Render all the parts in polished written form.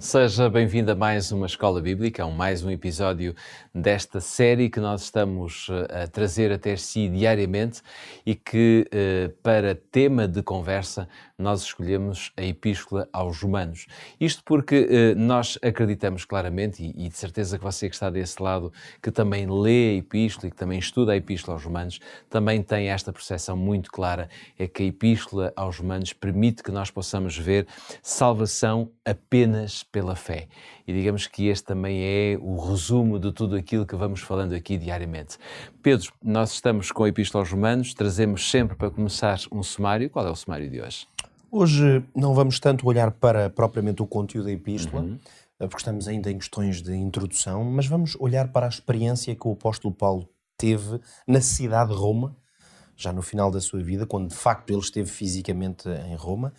Seja bem-vindo a mais uma Escola Bíblica, a mais um episódio desta série que nós estamos a trazer até si diariamente e que, para tema de conversa, nós escolhemos a Epístola aos Romanos. Isto porque nós acreditamos claramente, e de certeza que você que está desse lado, que também lê a Epístola e que também estuda a Epístola aos Romanos, também tem esta percepção muito clara, é que a Epístola aos Romanos permite que nós possamos ver salvação apenas pela fé. E digamos que este também é o resumo de tudo aquilo que vamos falando aqui diariamente. Pedro, nós estamos com a Epístola aos Romanos, trazemos sempre para começar um sumário. Qual é o sumário de hoje? Hoje não vamos tanto olhar para propriamente o conteúdo da Epístola, porque estamos ainda em questões de introdução, mas vamos olhar para a experiência que o apóstolo Paulo teve na cidade de Roma, já no final da sua vida, quando de facto ele esteve fisicamente em Roma,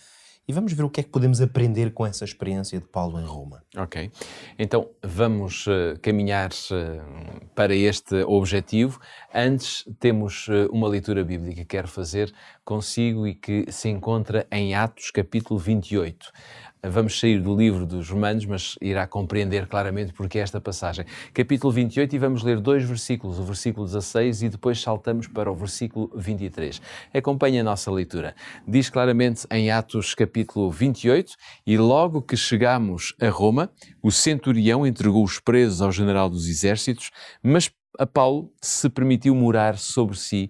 e vamos ver o que é que podemos aprender com essa experiência de Paulo em Roma. Ok, então vamos caminhar para este objetivo. Antes temos uma leitura bíblica que quero fazer consigo e que se encontra em Atos capítulo 28. Vamos sair do livro dos Romanos, mas irá compreender claramente porque esta passagem. Capítulo 28 e vamos ler dois versículos, o versículo 16 e depois saltamos para o versículo 23. Acompanhe a nossa leitura. Diz claramente em Atos capítulo 28, e logo que chegamos a Roma, o centurião entregou os presos ao general dos exércitos, mas a Paulo se permitiu morar sobre si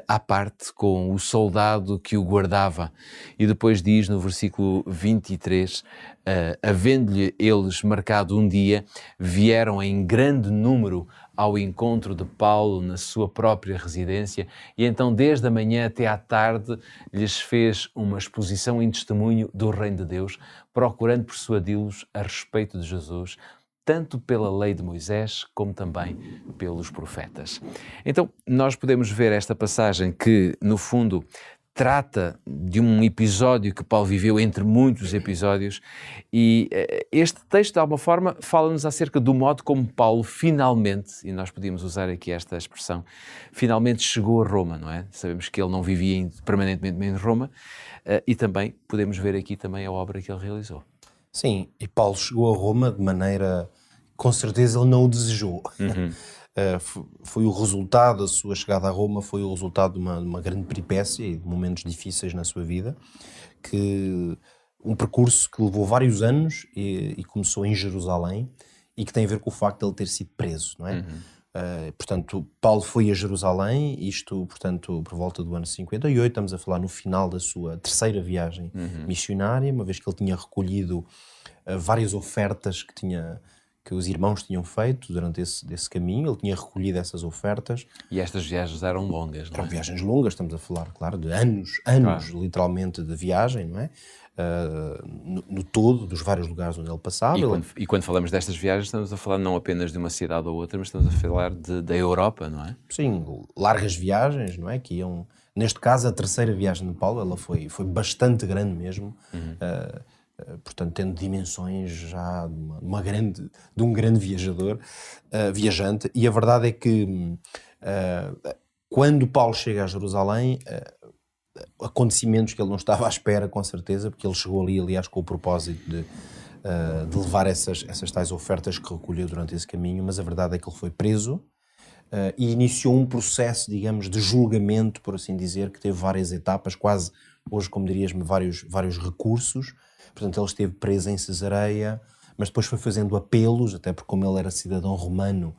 à parte com o soldado que o guardava. E depois diz no versículo 23, havendo-lhe eles marcado um dia, vieram em grande número ao encontro de Paulo na sua própria residência e então desde a manhã até à tarde lhes fez uma exposição em testemunho do Reino de Deus, procurando persuadi-los a respeito de Jesus, tanto pela lei de Moisés, como também pelos profetas. Então, nós podemos ver esta passagem que, no fundo, trata de um episódio que Paulo viveu entre muitos episódios e este texto, de alguma forma, fala-nos acerca do modo como Paulo finalmente, e nós podíamos usar aqui esta expressão, finalmente chegou a Roma, não é? Sabemos que ele não vivia permanentemente em Roma e também podemos ver aqui também a obra que ele realizou. Sim, e Paulo chegou a Roma de maneira, com certeza ele não o desejou. Foi o resultado da sua chegada a Roma, foi o resultado de uma grande peripécia e de momentos difíceis na sua vida, um percurso que levou vários anos e começou em Jerusalém e que tem a ver com o facto de ele ter sido preso, não é? Portanto, Paulo foi a Jerusalém, isto, portanto, por volta do ano 58, estamos a falar no final da sua terceira viagem missionária, uma vez que ele tinha recolhido várias ofertas que os irmãos tinham feito durante esse caminho, ele tinha recolhido essas ofertas. E estas viagens eram longas, não é? Eram viagens longas, estamos a falar, claro, de anos, claro, literalmente, de viagem, não é? No todo, dos vários lugares onde ele passava. E quando falamos destas viagens, estamos a falar não apenas de uma cidade ou outra, mas estamos a falar da Europa, não é? Sim, largas viagens, não é? Que iam, neste caso, a terceira viagem de Paulo, ela foi bastante grande mesmo, portanto, tendo dimensões já de um grande viajante, e a verdade é que quando Paulo chega a Jerusalém, acontecimentos que ele não estava à espera, com certeza, porque ele chegou ali, aliás, com o propósito de levar essas tais ofertas que recolheu durante esse caminho, mas a verdade é que ele foi preso e iniciou um processo, digamos, de julgamento, por assim dizer, que teve várias etapas, quase, hoje, como dirias-me, vários recursos. Portanto, ele esteve preso em Cesareia, mas depois foi fazendo apelos, até porque como ele era cidadão romano,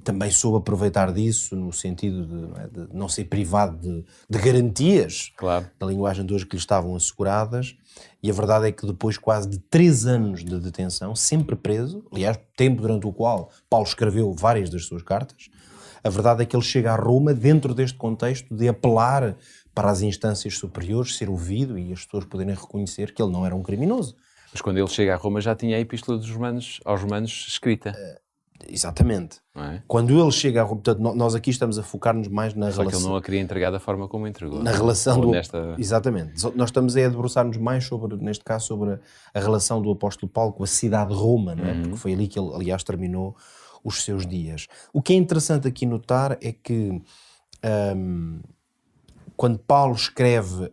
também soube aproveitar disso, no sentido de não ser privado de garantias, claro, na linguagem de hoje, que lhe estavam asseguradas. E a verdade é que depois quase de 3 anos de detenção, sempre preso, aliás, tempo durante o qual Paulo escreveu várias das suas cartas, a verdade é que ele chega a Roma dentro deste contexto de apelar para as instâncias superiores, ser ouvido e as pessoas poderem reconhecer que ele não era um criminoso. Mas quando ele chega a Roma já tinha a Epístola aos Romanos escrita. Exatamente. Não é? Quando ele chega a Roma, portanto, nós aqui estamos a focar-nos mais na relação... Só que ele não a queria entregar da forma como entregou. Na relação do... Exatamente. Nós estamos a debruçar-nos mais sobre, neste caso, sobre a relação do apóstolo Paulo com a cidade de Roma, não é? Porque foi ali que ele, aliás, terminou os seus dias. O que é interessante aqui notar é que quando Paulo escreve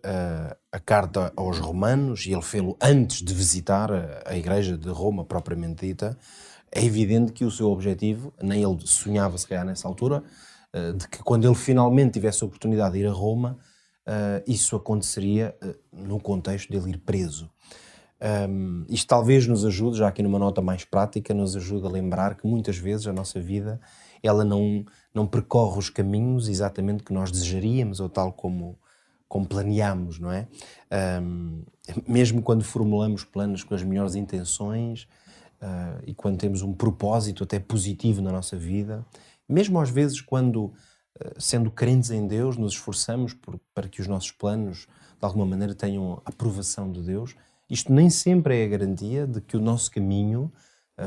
a carta aos Romanos, e ele fez-lo antes de visitar a igreja de Roma propriamente dita, é evidente que o seu objetivo, nem ele sonhava se calhar nessa altura, de que quando ele finalmente tivesse a oportunidade de ir a Roma, isso aconteceria no contexto dele ir preso. Isto talvez nos ajude, já aqui numa nota mais prática, nos ajude a lembrar que muitas vezes a nossa vida ela não percorre os caminhos exatamente que nós desejaríamos ou tal como planeamos, não é? Mesmo quando formulamos planos com as melhores intenções e quando temos um propósito até positivo na nossa vida, mesmo às vezes quando, sendo crentes em Deus, nos esforçamos para que os nossos planos de alguma maneira tenham a aprovação de Deus, isto nem sempre é a garantia de que o nosso caminho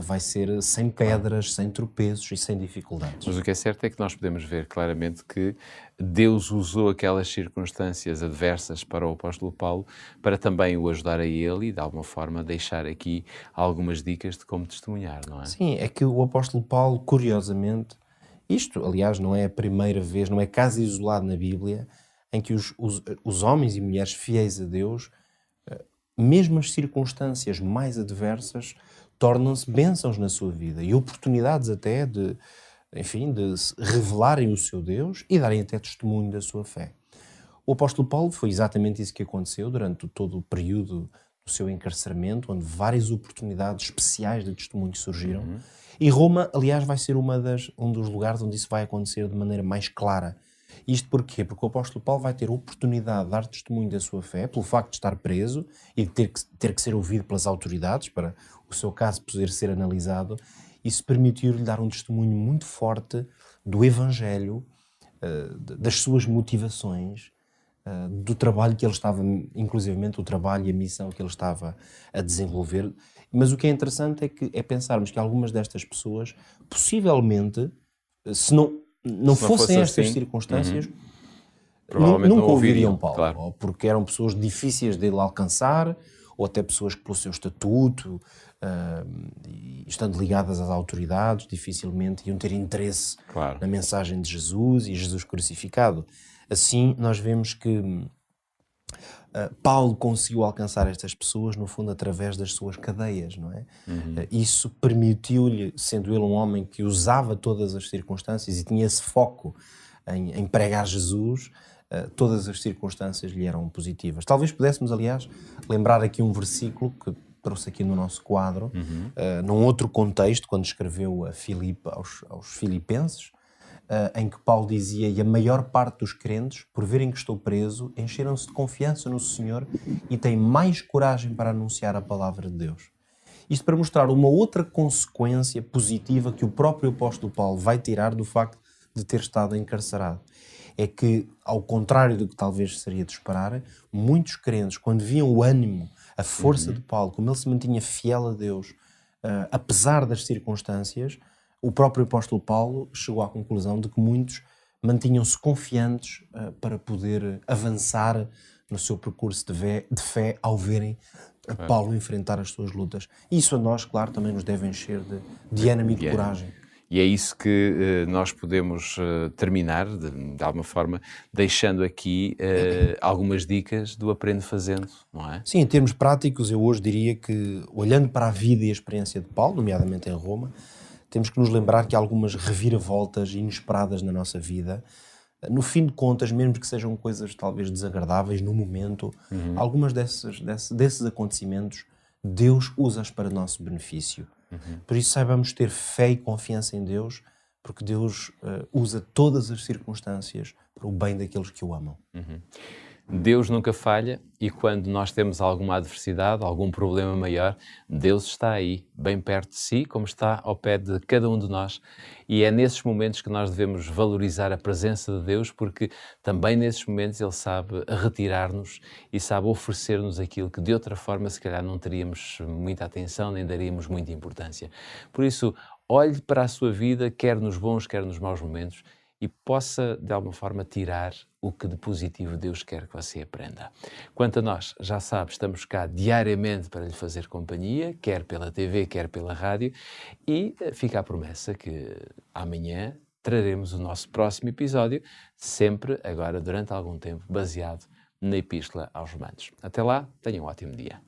vai ser sem pedras, sem tropeços e sem dificuldades. Mas o que é certo é que nós podemos ver claramente que Deus usou aquelas circunstâncias adversas para o apóstolo Paulo para também o ajudar a ele e, de alguma forma, deixar aqui algumas dicas de como testemunhar, não é? Sim, é que o apóstolo Paulo, curiosamente, isto, aliás, não é a primeira vez, não é caso isolado na Bíblia, em que os homens e mulheres fiéis a Deus, mesmo as circunstâncias mais adversas, tornam-se bênçãos na sua vida e oportunidades até de se revelarem o seu Deus e darem até testemunho da sua fé. O apóstolo Paulo foi exatamente isso que aconteceu durante todo o período do seu encarceramento, onde várias oportunidades especiais de testemunho surgiram. E Roma, aliás, vai ser um dos lugares onde isso vai acontecer de maneira mais clara. Isto porquê? Porque o apóstolo Paulo vai ter a oportunidade de dar testemunho da sua fé, pelo facto de estar preso e de ter que ser ouvido pelas autoridades para o seu caso poder ser analisado. Isso permitiu-lhe dar um testemunho muito forte do Evangelho, das suas motivações, do trabalho que ele estava, inclusivamente o trabalho e a missão que ele estava a desenvolver. Mas o que é interessante é pensarmos que algumas destas pessoas, possivelmente, se não fossem estas assim, circunstâncias, provavelmente nunca não ouviriam Paulo, claro. ou porque eram pessoas difíceis de ele alcançar, ou até pessoas que pelo seu estatuto, e estando ligadas às autoridades, dificilmente iam ter interesse Claro. na mensagem de Jesus e Jesus crucificado. Assim, nós vemos que Paulo conseguiu alcançar estas pessoas, no fundo, através das suas cadeias, não é? Isso permitiu-lhe, sendo ele um homem que usava todas as circunstâncias e tinha esse foco em pregar Jesus, todas as circunstâncias lhe eram positivas. Talvez pudéssemos, aliás, lembrar aqui um versículo que trouxe aqui no nosso quadro, num outro contexto, quando escreveu aos Filipenses, em que Paulo dizia: e a maior parte dos crentes, por verem que estou preso, encheram-se de confiança no Senhor e têm mais coragem para anunciar a palavra de Deus. Isto para mostrar uma outra consequência positiva que o próprio apóstolo Paulo vai tirar do facto de ter estado encarcerado. É que, ao contrário do que talvez seria de esperar, muitos crentes, quando viam o ânimo, a força de Paulo, como ele se mantinha fiel a Deus, apesar das circunstâncias, o próprio apóstolo Paulo chegou à conclusão de que muitos mantinham-se confiantes para poder avançar no seu percurso de fé ao verem Paulo enfrentar as suas lutas. Isso a nós, claro, também nos deve encher de ânimo e de coragem. E é isso que nós podemos terminar, de alguma forma, deixando aqui algumas dicas do Aprende Fazendo, não é? Sim, em termos práticos, eu hoje diria que, olhando para a vida e a experiência de Paulo, nomeadamente em Roma, temos que nos lembrar que há algumas reviravoltas inesperadas na nossa vida, no fim de contas, mesmo que sejam coisas talvez desagradáveis no momento, algumas desses acontecimentos, Deus usa-as para nosso benefício. Por isso saibamos ter fé e confiança em Deus, porque Deus usa todas as circunstâncias para o bem daqueles que o amam. Deus nunca falha e quando nós temos alguma adversidade, algum problema maior, Deus está aí, bem perto de si, como está ao pé de cada um de nós. E é nesses momentos que nós devemos valorizar a presença de Deus, porque também nesses momentos Ele sabe retirar-nos e sabe oferecer-nos aquilo que de outra forma se calhar não teríamos muita atenção, nem daríamos muita importância. Por isso, olhe para a sua vida, quer nos bons, quer nos maus momentos, e possa, de alguma forma, tirar o que de positivo Deus quer que você aprenda. Quanto a nós, já sabe, estamos cá diariamente para lhe fazer companhia, quer pela TV, quer pela rádio, e fica a promessa que amanhã traremos o nosso próximo episódio, sempre agora durante algum tempo baseado na Epístola aos Romanos. Até lá, tenham um ótimo dia.